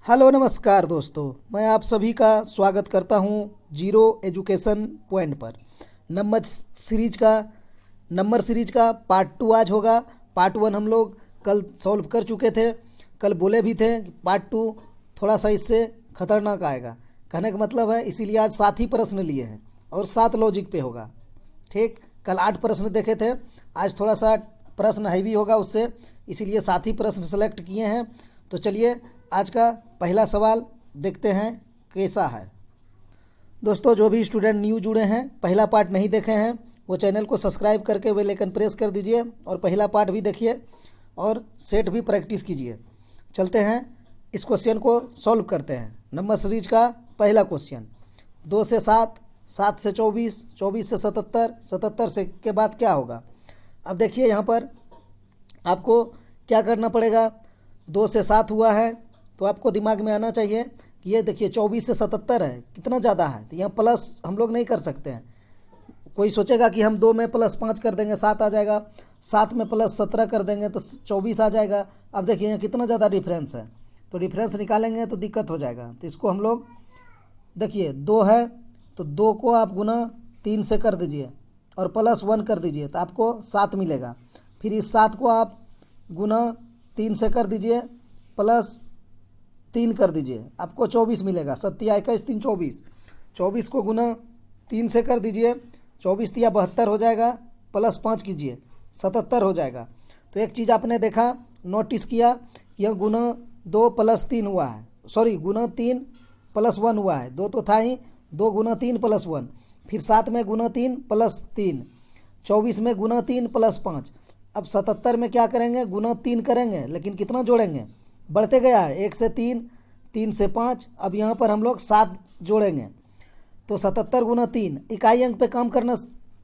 Hello नमस्कार दोस्तों, मैं आप सभी का स्वागत करता हूं जीरो एजुकेशन पॉइंट पर। नंबर सीरीज का पार्ट 2 आज होगा। पार्ट 1 हम लोग कल सॉल्व कर चुके थे। कल बोले भी थे कि पार्ट 2 थोड़ा सा इससे खतरनाक आएगा। कहने का मतलब है इसीलिए आज 7 ही प्रश्न लिए हैं और 7 लॉजिक पे होगा। ठीक, कल 8 प्रश्न देखे थे, आज थोड़ा सा प्रश्न हैवी होगा उससे, इसीलिए 7 ही प्रश्न सेलेक्ट किए हैं। तो चलिए आज का पहला सवाल देखते हैं कैसा है। दोस्तों, जो भी स्टूडेंट न्यू जुड़े हैं, पहला पार्ट नहीं देखे हैं, वो चैनल को सब्सक्राइब करके बेल आइकन प्रेस कर दीजिए और पहला पार्ट भी देखिए और सेट भी प्रैक्टिस कीजिए। चलते हैं इस क्वेश्चन को सॉल्व करते हैं। नंबर सीरीज का पहला क्वेश्चन, 2 से 7, 7 से 24, 24 से 77, 77 से के बाद क्या होगा। अब देखिए यहाँ पर आपको क्या करना पड़ेगा। 2 से 7 हुआ है तो आपको दिमाग में आना चाहिए कि ये देखिए 24 से 77 है, कितना ज़्यादा है, तो यहाँ प्लस हम लोग नहीं कर सकते हैं। कोई सोचेगा कि हम 2 में +5 कर देंगे 7 आ जाएगा, 7 में +17 कर देंगे तो 24 आ जाएगा। अब देखिए यहाँ कितना ज़्यादा डिफरेंस है, तो डिफरेंस निकालेंगे तो दिक्कत हो जाएगा। तो इसको हम लोग देखिए 2 है तो 2 को आप गुना 3 से कर दीजिए और +1 कर दीजिए तो आपको 7 मिलेगा। फिर इस 7 को आप गुना 3 से कर दीजिए +3 कर दीजिए, आपको 24 मिलेगा। 7 या 21 3 24, 24 को गुना 3 से कर दीजिए, 24 या 72 हो जाएगा, +5 कीजिए 77 हो जाएगा। तो एक चीज़ आपने देखा, नोटिस किया, यह गुना 2 + 3 हुआ है, सॉरी गुना 3 + 1 हुआ है, 2 तो था ही, 2 गुना 3 + 1, फिर 7 में गुना 3 + 3, 24 में गुना 3 + 5। अब 77 में क्या करेंगे, गुना 3 करेंगे, लेकिन कितना जोड़ेंगे, बढ़ते गया है, 1 से 3, 3 से 5, अब यहाँ पर हम लोग 7 जोड़ेंगे। तो 77 गुना 3, इकाई अंक पे काम करना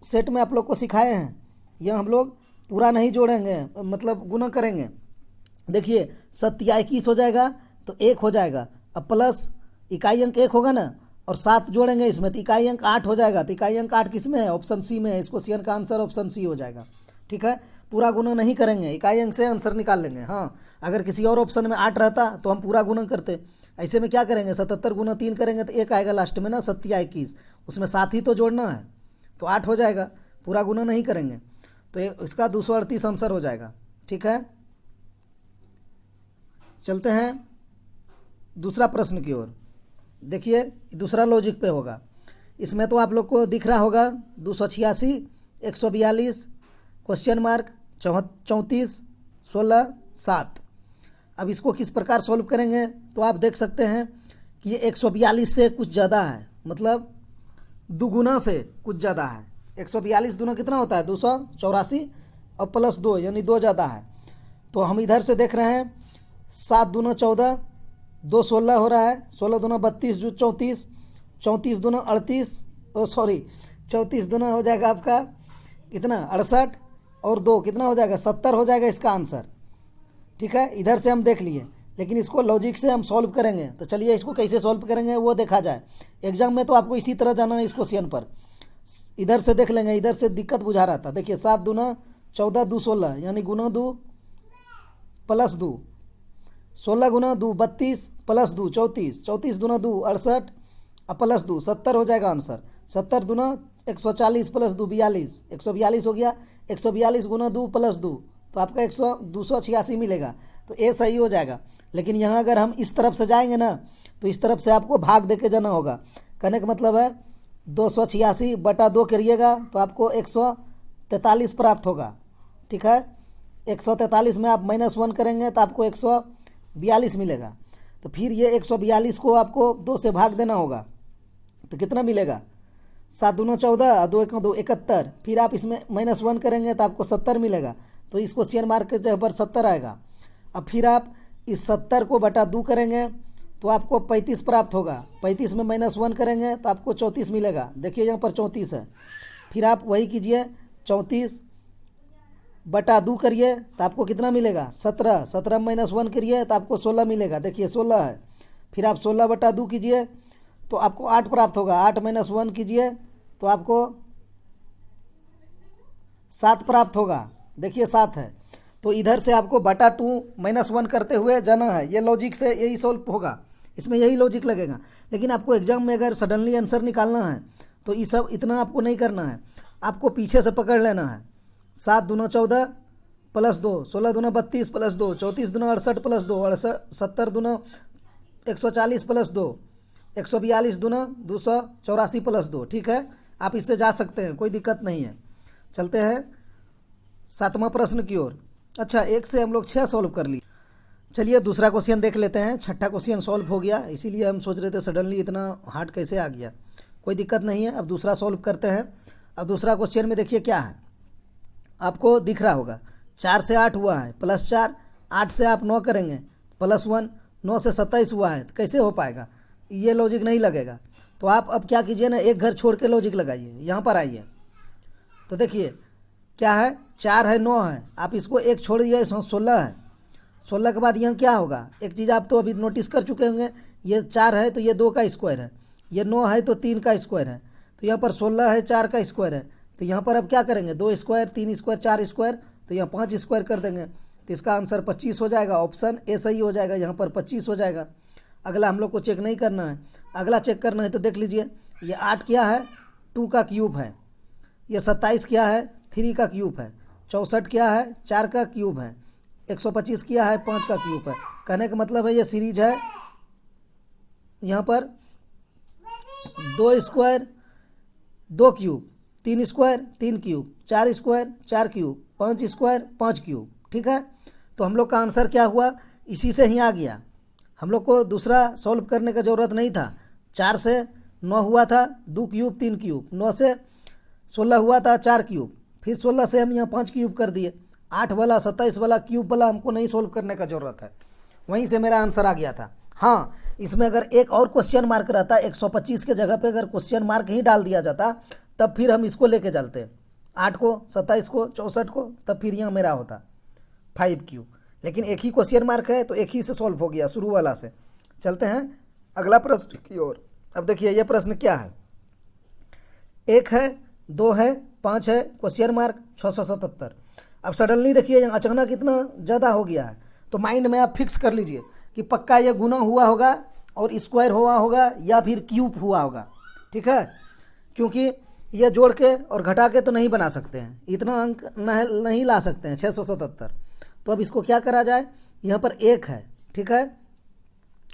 सेट में आप लोग को सिखाए हैं। यह हम लोग पूरा नहीं जोड़ेंगे, मतलब गुना करेंगे। देखिए 7 या 21 हो जाएगा तो 1 हो जाएगा, अब प्लस इकाई अंक 1 होगा ना, और 7 जोड़ेंगे इसमें तो इकाई अंक 8 हो जाएगा। तो इकाई अंक 8 किस में है, ऑप्शन सी में है। इस क्वेश्चन का आंसर ऑप्शन सी हो जाएगा। ठीक है, पूरा गुना नहीं करेंगे, इकाई अंक से आंसर निकाल लेंगे। हाँ, अगर किसी और ऑप्शन में 8 रहता तो हम पूरा गुना करते। ऐसे में क्या करेंगे, 77 गुना 3 करेंगे तो 1 आएगा लास्ट में ना, 7 या 21, उसमें 7 ही तो जोड़ना है तो 8 हो जाएगा, पूरा गुना नहीं करेंगे। तो इसका 238 आंसर हो जाएगा। ठीक है, चलते हैं दूसरा प्रश्न की ओर। देखिए दूसरा लॉजिक पे होगा। इसमें तो आप लोग को दिख रहा होगा 286, 142, क्वेश्चन मार्क 34, 16, 7। अब इसको किस प्रकार सॉल्व करेंगे, तो आप देख सकते हैं कि ये 142 से कुछ ज़्यादा है, मतलब दुगुना से कुछ ज़्यादा है। 142 दूना कितना होता है, 284 और +2 यानी 2 ज़्यादा है। तो हम इधर से देख रहे हैं 7 दूना 14, 2 16 हो रहा है, 16 दूना 32, जो 34, 34 दूना 38, सॉरी 34 दूना हो जाएगा आपका कितना 68, और 2 कितना हो जाएगा 70 हो जाएगा इसका आंसर। ठीक है, इधर से हम देख लिए, लेकिन इसको लॉजिक से हम सॉल्व करेंगे। तो चलिए इसको कैसे सॉल्व करेंगे वो देखा जाए। एग्जाम में तो आपको इसी तरह जाना है इस क्वेश्चन पर। इधर से देख लेंगे, इधर से दिक्कत बुझा रहा था। देखिए 7 दूना 14, 2 16 यानी गुना 2 + 2, 16 गुना 2 32 + 2 34, 34 दूना 2 68 + 2 70 हो जाएगा आंसर। 70 दूना 140 + 2 42, 142 हो गया। 142 गुना 2 + 2 तो आपका 286 मिलेगा। तो ए सही हो जाएगा। लेकिन यहाँ अगर हम इस तरफ से जाएंगे ना, तो इस तरफ से आपको भाग दे के जाना होगा। कहने का मतलब है 286 बटा 2 करिएगा तो आपको 143 प्राप्त होगा। ठीक है, 143 में आप -1 करेंगे तो आपको 142 मिलेगा। तो फिर ये 142 को आपको 2 से भाग देना होगा तो कितना मिलेगा, 7 दूना 14, 2 1 2 71, फिर आप इसमें -1 करेंगे तो आपको 70 मिलेगा। तो इस क्वेश्चन मार्क के जगह पर 70 आएगा। अब फिर आप इस 70 को बटा 2 करेंगे तो आपको 35 प्राप्त होगा। 35 में -1 करेंगे तो आपको 34 मिलेगा। देखिए यहाँ पर 34 है, फिर आप वही कीजिए 34 बटा 2 करिए तो आपको कितना मिलेगा 17, 17 में -1 करिए तो आपको 16 मिलेगा। देखिए 16 है, फिर आप 16 बटा 2 कीजिए तो आपको 8 प्राप्त होगा। 8 - 1 कीजिए तो आपको 7 प्राप्त होगा। देखिए 7 है, तो इधर से आपको बटा 2 -1 करते हुए जाना है। ये लॉजिक से यही सॉल्व होगा। इसमें यही लॉजिक लगेगा। लेकिन आपको एग्जाम में अगर सडनली आंसर निकालना है तो ये सब इतना आपको नहीं करना है, आपको पीछे से पकड़ लेना है। 7 दूना 14 प्लस 2, 16 दूना 32 प्लस 2, 34 दूना 68 प्लस 2, 70 दूना 140 प्लस 2, 142 दूना 284 प्लस 2। ठीक है, आप इससे जा सकते हैं, कोई दिक्कत नहीं है। चलते हैं 7वां प्रश्न की ओर। अच्छा, 1 से हम लोग 6 सॉल्व कर लिए। चलिए दूसरा क्वेश्चन देख लेते हैं। छठा क्वेश्चन सॉल्व हो गया, इसीलिए हम सोच रहे थे सडनली इतना हार्ड कैसे आ गया। कोई दिक्कत नहीं है, अब दूसरा सॉल्व करते हैं। अब दूसरा क्वेश्चन में देखिए क्या है, आपको दिख रहा होगा 4 से 8 हुआ है प्लस 4, 8 से आप 9 करेंगे प्लस 1, 9 से 27 हुआ है, तो कैसे हो पाएगा, ये लॉजिक नहीं लगेगा। तो आप अब क्या कीजिए ना, एक घर छोड़ के लॉजिक लगाइए, यहाँ पर आइए। तो देखिए क्या है, 4 है 9 है, आप इसको एक छोड़िए, 16 है। 16 के बाद यहाँ क्या होगा, एक चीज़ आप तो अभी नोटिस कर चुके होंगे, ये 4 है तो ये 2 का स्क्वायर है, ये 9 है तो 3 का स्क्वायर है, तो यहाँ पर 16 है 4 का स्क्वायर है। तो यहाँ पर अब क्या करेंगे, 2 स्क्वायर 3 स्क्वायर 4 स्क्वायर, तो यहाँ 5 स्क्वायर कर देंगे, तो इसका आंसर 25 हो जाएगा। ऑप्शन ए सही हो जाएगा, यहाँ पर 25 हो जाएगा। अगला हम लोग को चेक नहीं करना है, अगला चेक करना है तो देख लीजिए, ये 8 क्या है, 2 का क्यूब है, ये 27 क्या है, 3 का क्यूब है, 64 क्या है, 4 का क्यूब है, 125 क्या है, 5 का क्यूब है। कहने का मतलब है ये सीरीज है, यहाँ पर 2 square 2 cube, 3 square 3 cube, 4 square 4 cube, 5 square 5 cube. ठीक है, तो हम लोग का आंसर क्या हुआ, इसी से ही आ गया। हम लोग को दूसरा सॉल्व करने का ज़रूरत नहीं था। 4 से 9 हुआ था 2 क्यूब 3 क्यूब, 9 से 16 हुआ था 4 क्यूब, फिर 16 से हम यहाँ 5 क्यूब कर दिए। 8 वाला 27 वाला क्यूब वाला हमको नहीं सॉल्व करने का ज़रूरत है, वहीं से मेरा आंसर आ गया था। हाँ, इसमें अगर एक और क्वेश्चन मार्क रहता, 125 के जगह पे अगर क्वेश्चन मार्क ही डाल दिया जाता, तब फिर हम इसको लेके चलते, 8 को 27 को 64 को, तब फिर यहाँ मेरा होता 5 क्यूब। लेकिन एक ही क्वेश्चन मार्क है तो एक ही से सॉल्व हो गया, शुरू वाला से। चलते हैं अगला प्रश्न की ओर। अब देखिए ये प्रश्न क्या है, 1 है 2 है 5 है क्वेश्चन मार्क 677। अब सडनली देखिए अचानक इतना ज़्यादा हो गया है, तो माइंड में आप फिक्स कर लीजिए कि पक्का ये गुना हुआ होगा और स्क्वायर हुआ होगा या फिर क्यूब हुआ होगा। ठीक है, क्योंकि ये जोड़ के और घटा के तो नहीं बना सकते हैं, इतना अंक नहीं ला सकते हैं 677। तो अब इसको क्या करा जाए, यहाँ पर 1 है, ठीक है,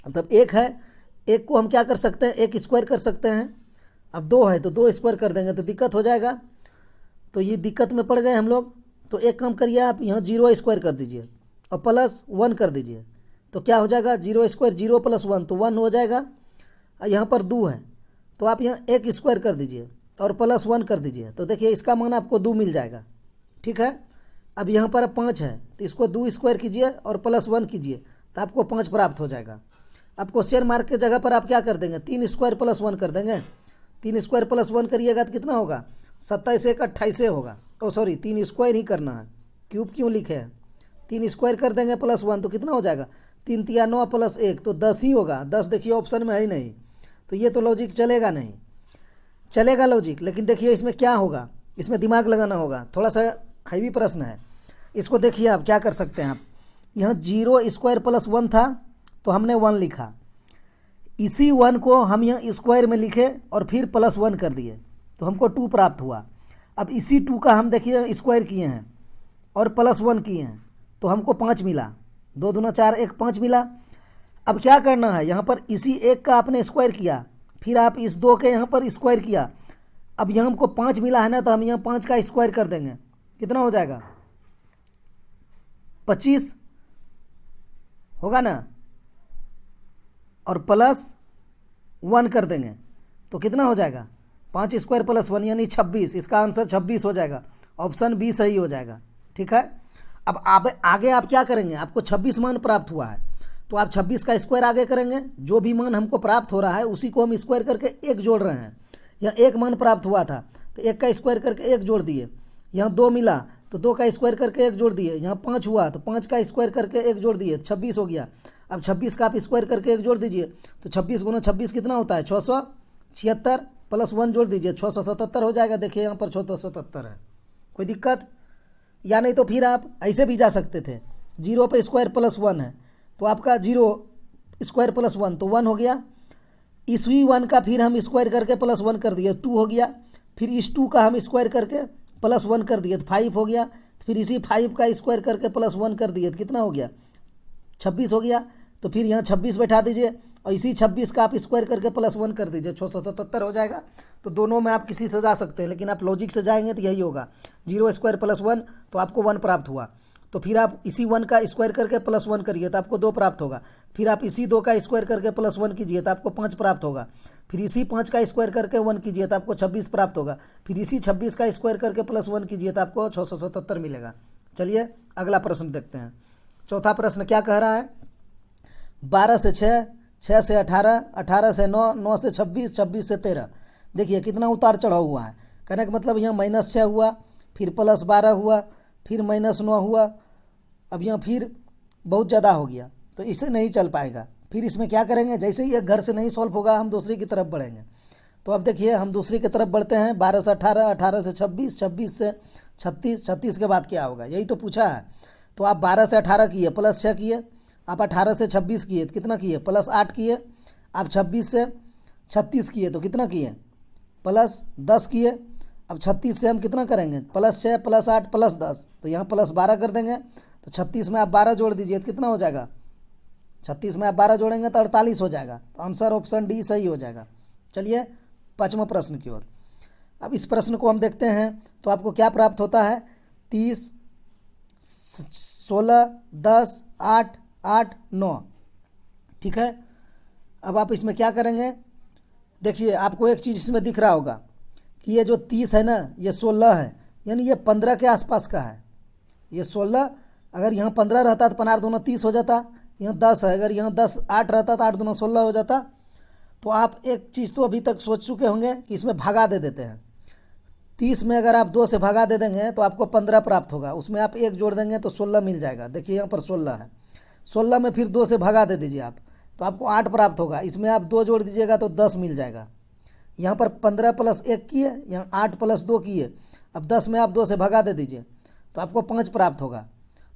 मतलब 1 है, 1 को हम क्या कर सकते हैं, 1 स्क्वायर कर सकते हैं। अब 2 है तो 2 स्क्वायर कर देंगे तो दिक्कत हो जाएगा, तो ये दिक्कत में पड़ गए हम लोग। तो एक काम करिए, आप यहाँ 0 स्क्वायर कर दीजिए और प्लस 1 कर दीजिए, तो क्या हो जाएगा, 0 स्क्वायर 0 प्लस 1 तो 1 हो जाएगा। यहाँ पर 2 है तो आप यहाँ 1 स्क्वायर कर दीजिए और प्लस 1 कर दीजिए, तो देखिए इसका मान आपको 2 मिल जाएगा। ठीक है, अब यहाँ पर 5 है तो इसको 2 स्क्वायर कीजिए और प्लस 1 कीजिए, तो आपको 5 प्राप्त हो जाएगा। अब क्वेश्चन मार्क के जगह पर आप क्या कर देंगे, 3 स्क्वायर प्लस 1 कर देंगे। 3 स्क्वायर प्लस 1 करिएगा तो कितना होगा, 27 1 28 होगा। ओ सॉरी, 3 स्क्वायर ही करना है, क्यूब क्यों लिखे हैं। 3 स्क्वायर कर देंगे प्लस 1 तो कितना हो जाएगा, 3 तिया 9 प्लस 1 तो 10 ही होगा। 10 देखिए ऑप्शन में है ही नहीं, तो ये तो लॉजिक चलेगा नहीं, चलेगा लॉजिक। लेकिन देखिए इसमें क्या होगा, इसमें दिमाग लगाना होगा, थोड़ा सा हैवी प्रश्न है। इसको देखिए आप क्या कर सकते हैं, आप यहाँ 0 स्क्वायर प्लस 1 था तो हमने 1 लिखा, इसी 1 को हम यहाँ स्क्वायर में लिखे और फिर प्लस 1 कर दिए तो हमको 2 प्राप्त हुआ। अब इसी 2 का हम देखिए स्क्वायर किए हैं और प्लस 1 किए हैं तो हमको 5 मिला, 2 दूना 4 1 5 मिला। अब क्या करना है, यहाँ पर इसी 1 का आपने स्क्वायर किया, फिर आप इस 2 के यहाँ पर स्क्वायर किया। अब यहाँ हमको 5 मिला है ना, तो हम यहाँ 5 का स्क्वायर कर देंगे, कितना हो जाएगा, 25 होगा ना, और प्लस 1 कर देंगे तो कितना हो जाएगा, 5 स्क्वायर प्लस 1 यानी 26। इसका आंसर 26 हो जाएगा, ऑप्शन बी सही हो जाएगा। ठीक है, अब आगे आप क्या करेंगे, आपको 26 मान प्राप्त हुआ है तो आप 26 का स्क्वायर आगे करेंगे, जो भी मान हमको प्राप्त हो रहा है उसी को हम स्क्वायर करके 1 जोड़ रहे हैं। यहाँ 1 मान प्राप्त हुआ था तो 1 का स्क्वायर करके 1 जोड़ दिए, यहाँ 2 मिला तो 2 का स्क्वायर करके 1 जोड़ दिए, यहाँ 5 हुआ तो 5 का स्क्वायर करके 1 जोड़ दिए, 26 हो गया। अब 26 का आप स्क्वायर करके 1 जोड़ दीजिए, तो 26 गुना 26 कितना होता है, 676 प्लस 1 जोड़ दीजिए, 677 हो जाएगा। देखिए यहाँ पर 677 है, कोई दिक्कत। या नहीं तो फिर आप ऐसे भी जा सकते थे, 0 पे स्क्वायर प्लस 1 है तो आपका 0 स्क्वायर प्लस 1 तो 1 हो गया। इसी 1 का फिर हम स्क्वायर करके प्लस 1 कर दिए 2 हो गया। फिर इस 2 का हम स्क्वायर करके प्लस 1 कर दिए तो 5 हो गया। फिर इसी 5 का स्क्वायर करके प्लस 1 कर दिए तो कितना हो गया 26 हो गया। तो फिर यहाँ 26 बैठा दीजिए और इसी 26 का आप स्क्वायर करके प्लस 1 कर दीजिए 677 हो जाएगा। तो दोनों में आप किसी से जा सकते हैं, लेकिन आप लॉजिक से जाएंगे तो यही होगा 0 स्क्वायर प्लस 1 तो आपको 1 प्राप्त हुआ। तो फिर आप इसी 1 का स्क्वायर करके प्लस 1 करिए तो आपको 2 प्राप्त होगा। फिर आप इसी 2 का स्क्वायर करके प्लस 1 कीजिए तो आपको 5 प्राप्त होगा। फिर इसी 5 का स्क्वायर करके 1 कीजिए तो आपको 26 प्राप्त होगा। फिर इसी 26 का स्क्वायर करके प्लस 1 कीजिए तो आपको 677 मिलेगा। चलिए अगला प्रश्न देखते हैं। चौथा प्रश्न क्या कह रहा है, 12 से 6, 6 से 18, 18 से 9, 9 से 26, 26 से 13। देखिए कितना उतार चढ़ाव हुआ है। कहने का मतलब यहाँ -6 हुआ, फिर +12 हुआ, फिर -9 हुआ, अब यहाँ फिर बहुत ज़्यादा हो गया तो इसे नहीं चल पाएगा। फिर इसमें क्या करेंगे, जैसे ही एक घर से नहीं सॉल्व होगा हम दूसरी की तरफ बढ़ेंगे। तो अब देखिए हम दूसरी की तरफ बढ़ते हैं। 12 से 18, 18 से 26, 26 से 36, 36 के बाद क्या होगा यही तो पूछा है। तो आप 12 से 18 किए +6 किए, आप 18 से 26 किए तो कितना किए +8 किए, आप 26 से 36 किए तो कितना किए +10 किए। अब 36 से हम कितना करेंगे +6 +8 +10 तो यहाँ +12 कर देंगे। तो 36 में आप 12 जोड़ दीजिए तो कितना हो जाएगा, 36 में आप 12 जोड़ेंगे तो 48 हो जाएगा। तो आंसर ऑप्शन डी सही हो जाएगा। चलिए 5वां प्रश्न की ओर। अब इस प्रश्न को हम देखते हैं तो आपको क्या प्राप्त होता है, 30, 16, 10, 8, 8, 9। ठीक है, अब आप इसमें क्या करेंगे, देखिए आपको एक चीज़ इसमें दिख रहा होगा कि ये जो 30 है ना ये 16 है, यानी ये 15 के आसपास का है। ये 16, अगर यहाँ 15 रहता तो 15 दूना 30 हो जाता। यहाँ 10 है, अगर यहाँ 10 8 रहता तो 8 दूना 16 हो जाता। तो आप एक चीज़ तो अभी तक सोच चुके होंगे कि इसमें भागा दे देते हैं। 30 में अगर आप 2 से भागा दे देंगे तो आपको 15 प्राप्त होगा, उसमें आप 1 जोड़ देंगे तो 16 मिल जाएगा। देखिए यहाँ पर 16 है, 16 में फिर 2 से भगा दे दीजिए आप तो आपको 8 प्राप्त होगा। इसमें आप 2 जोड़ दीजिएगा तो 10 मिल जाएगा। यहाँ पर 15 + 1 किए, यहाँ 8 + 2 किए। अब 10 में आप 2 से भगा दे दीजिए तो आपको 5 प्राप्त होगा।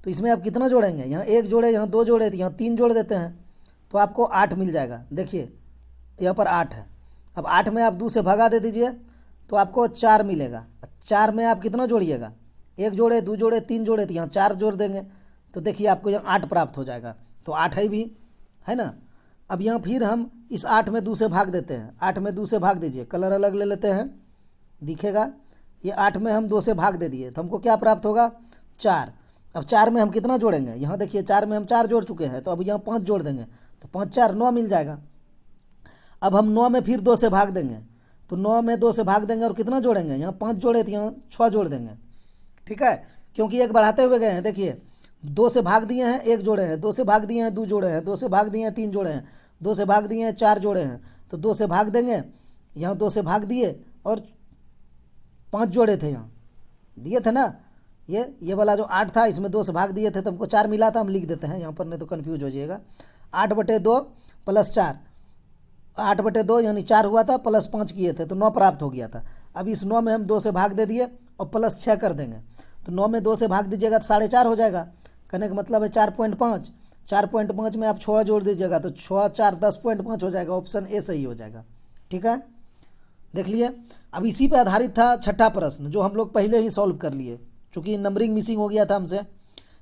तो इसमें आप कितना जोड़ेंगे, यहाँ 1 जोड़े, यहाँ 2 जोड़े तो यहाँ 3 जोड़ देते हैं तो आपको 8 मिल जाएगा। देखिए यहाँ पर 8 है। अब 8 में आप 2 से भगा दे दीजिए तो आपको 4 मिलेगा। 4 में आप कितना जोड़िएगा, 1 जोड़े, 2 जोड़े, 3 जोड़े तो यहाँ 4 जोड़ देंगे तो देखिए आपको यहाँ 8 प्राप्त हो जाएगा। तो 8 है भी, है ना। अब यहाँ फिर हम इस 8 में 2 से भाग देते हैं। 8 में 2 से भाग दीजिए, कलर अलग ले लेते हैं, दिखेगा। ये 8 में हम 2 से भाग दे दिए तो हमको क्या प्राप्त होगा 4। अब 4 में हम कितना जोड़ेंगे, यहाँ देखिए 4 में हम 4 जोड़ चुके हैं तो अब यहाँ 5 जोड़ देंगे तो 5 4 9 मिल जाएगा। अब हम 9 में फिर 2 से भाग देंगे तो 9 में 2 से भाग देंगे और कितना जोड़ेंगे, यहाँ 5 जोड़े तो यहाँ 6 जोड़ देंगे। ठीक है, क्योंकि एक बढ़ाते हुए गए हैं। देखिए 2 से भाग दिए हैं 1 जोड़े हैं, 2 से भाग दिए हैं 2 जोड़े हैं, 2 से भाग दिए हैं 3 जोड़े हैं, 2 से भाग दिए हैं 4 जोड़े हैं। तो 2 से भाग देंगे, यहाँ 2 से भाग दिए और 5 जोड़े थे, यहाँ दिए थे ना। ये वाला जो 8 था इसमें 2 से भाग दिए थे तो हमको 4 मिला था। हम लिख देते हैं यहाँ पर, नहीं तो कन्फ्यूज हो जाइएगा। 8/2 + 4, 8/2 यानी 4 हुआ था, +5 किए थे तो 9 प्राप्त हो गया था। अब इस 9 में हम 2 से भाग दे दिए और +6 कर देंगे तो 9 में 2 से भाग दीजिएगा तो 4.5 हो जाएगा। कहने का मतलब है 4.5, 4.5 में आप 6 जोड़ दीजिएगा तो 6 4 10.5 हो जाएगा। ऑप्शन ए सही हो जाएगा। ठीक है, देख लिए। अब इसी पे आधारित था छठा प्रश्न जो हम लोग पहले ही सॉल्व कर लिए। चूँकि नंबरिंग मिसिंग हो गया था हमसे,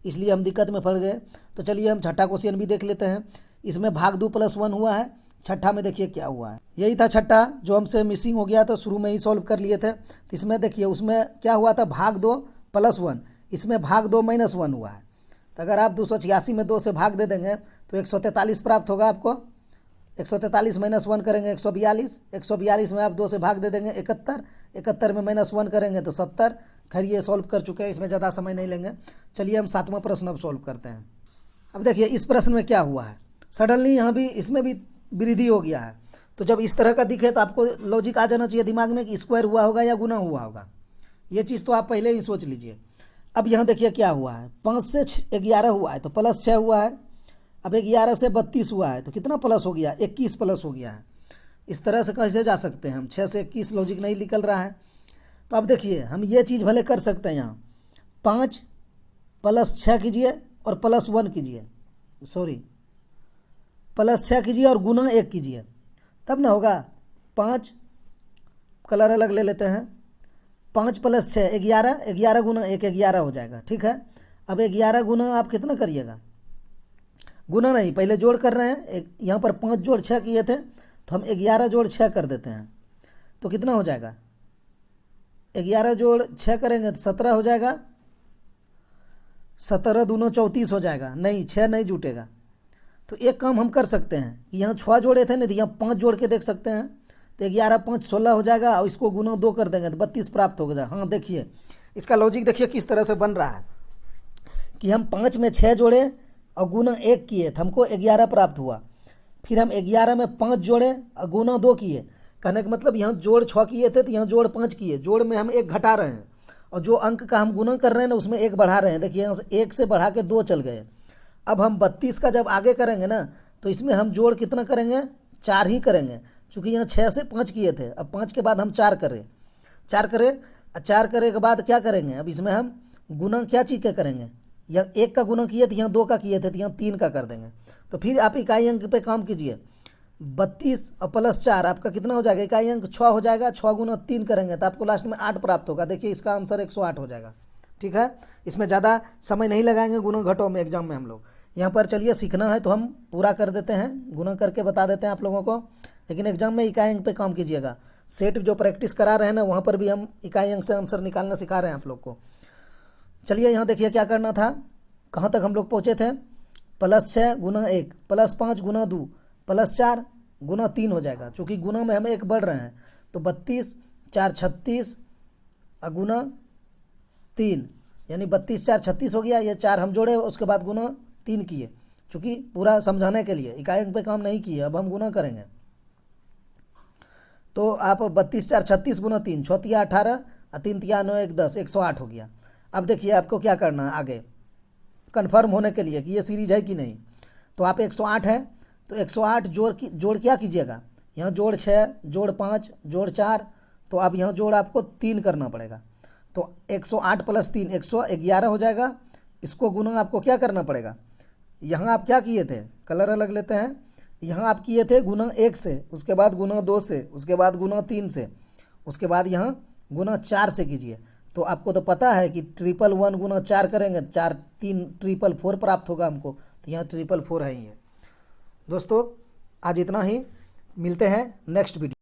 इसलिए हम दिक्कत में फंस गए। तो चलिए हम छठा क्वेश्चन भी देख लेते हैं। इसमें भाग 2 + 1 हुआ है। छठा में देखिए क्या हुआ है, यही था छठा जो हमसे मिसिंग हो गया था, शुरू में ही सॉल्व कर लिए थे। तो इसमें देखिए उसमें क्या हुआ था, भाग 2 + 1, इसमें भाग 2 - 1 हुआ है। तो अगर आप 286 में 2 से भाग दे देंगे तो 143 प्राप्त होगा आपको। 143 - 1 करेंगे 142, 142 में आप 2 से भाग दे देंगे 71, 71 में -1 करेंगे तो 70। खैर ये सॉल्व कर चुके हैं, इसमें ज़्यादा समय नहीं लेंगे। चलिए हम 7वां प्रश्न अब सॉल्व करते हैं। अब देखिए इस प्रश्न में क्या हुआ है, सडनली यहाँ भी इसमें भी वृद्धि हो गया है। तो जब इस तरह का दिखे तो आपको लॉजिक आ जाना चाहिए दिमाग में कि स्क्वायर हुआ होगा या गुना हुआ होगा। ये चीज़ तो आप पहले ही सोच लीजिए। अब यहाँ देखिए क्या हुआ है, 5 से 11 हुआ है तो +6 हुआ है। अब 11 से 32 हुआ है तो कितना प्लस हो गया, 21 प्लस हो गया है। इस तरह से कैसे जा सकते हैं हम, 6 से 21 लॉजिक नहीं निकल रहा है। तो अब देखिए हम ये चीज़ भले कर सकते हैं, यहाँ 5 + 6 कीजिए और +1 कीजिए, सॉरी +6 कीजिए और गुना 1 कीजिए, तब ना होगा। 5 कलर अलग ले लेते हैं। 5 + 6 11, 11 गुना 1 11 हो जाएगा। ठीक है, अब 11 गुना आप कितना करिएगा, गुना नहीं, पहले जोड़ कर रहे हैं। एक यहाँ पर 5 जोड़ 6 किए थे, तो हम 11 जोड़ 6 कर देते हैं, तो कितना हो जाएगा, 11 जोड़ 6 करेंगे तो 17 हो जाएगा। 17 दूना 34 हो जाएगा। नहीं, 6 नहीं जुटेगा। तो एक काम हम कर सकते हैं कि यहाँ 6 जोड़े थे नहीं, तो यहाँ 5 जोड़ के देख सकते हैं। तो 11 5 16 हो जाएगा, और इसको गुना 2 कर देंगे तो 32 प्राप्त हो जाएगा। हाँ देखिए, इसका लॉजिक देखिए किस तरह से बन रहा है कि हम 5 में 6 जोड़े और गुना 1 किए तो हमको 11 प्राप्त हुआ। फिर हम 11 में 5 जोड़े और गुना 2 किए। कहने का मतलब यहाँ जोड़ 6 किए थे तो यहाँ जोड़ 5 किए। जोड़ में हम 1 घटा रहे हैं, और जो अंक का हम गुना कर रहे हैं ना उसमें 1 बढ़ा रहे हैं। देखिए यहाँ से 1 से बढ़ा के 2 चल गए। अब हम 32 का जब आगे करेंगे ना, तो इसमें हम जोड़ कितना करेंगे, 4 ही करेंगे, चूँकि यहाँ 6 से 5 किए थे। अब 5 के बाद हम 4 करें, 4 करे के बाद क्या करेंगे, अब इसमें हम गुना क्या चीज़ का करेंगे, या 1 का गुना किए थे, यहाँ 2 का किए थे, तो यहाँ 3 का कर देंगे। तो फिर आप इकाई अंक पे काम कीजिए। 32 और +4 आपका कितना हो जाएगा, इकाई अंक 6 हो जाएगा। 6 गुना 3 करेंगे तो आपको लास्ट में 8 प्राप्त होगा। देखिए इसका आंसर 108 हो जाएगा। ठीक है, इसमें ज़्यादा समय नहीं लगाएंगे गुना घटों में एग्जाम में हम लोग। यहाँ पर चलिए सीखना है तो हम पूरा कर देते हैं, गुना करके बता देते हैं आप लोगों को, लेकिन एग्जाम में इकाई अंक पे काम कीजिएगा। सेट जो प्रैक्टिस करा रहे हैं ना, वहाँ पर भी हम इकाई अंक से आंसर निकालना सिखा रहे हैं आप लोग को। चलिए यहाँ देखिए क्या करना था, कहाँ तक हम लोग पहुँचे थे। +6 गुना 1, +5 गुना 2, +4 गुना 3 हो जाएगा। चूँकि गुना में हम 1 बढ़ रहे हैं, तो 32 4 36 और गुना 3, यानी 32 4 36 हो गया। ये 4 हम जोड़े, उसके बाद गुना 3 किए, चूँकि पूरा समझाने के लिए इकाई अंक पे काम नहीं किए। अब हम गुना करेंगे, तो आप 32 4 36 गुना 3, 6 तिया 18 और 3 तिया 9 1 10, 108 हो गया। अब देखिए आपको क्या करना है आगे कन्फर्म होने के लिए कि ये सीरीज है कि नहीं। तो आप 108 है, तो 108 जोड़ क्या कीजिएगा, यहाँ जोड़ 6 जोड़ 5 जोड़ 4, तो अब यहाँ जोड़ आपको 3 करना पड़ेगा। तो 108 + 3 111 हो जाएगा। इसको गुना आपको क्या करना पड़ेगा, यहाँ आप क्या किए थे, कलर अलग लेते हैं। यहाँ आप किए थे गुना 1 से, उसके बाद गुना 2 से, उसके बाद गुना 3 से, उसके बाद यहाँ गुना 4 से कीजिए। तो आपको तो पता है कि 111 गुना 4 करेंगे 4 3 444 प्राप्त होगा हमको। तो यहाँ 444 है ही है। दोस्तों आज इतना ही, मिलते हैं नेक्स्ट वीडियो।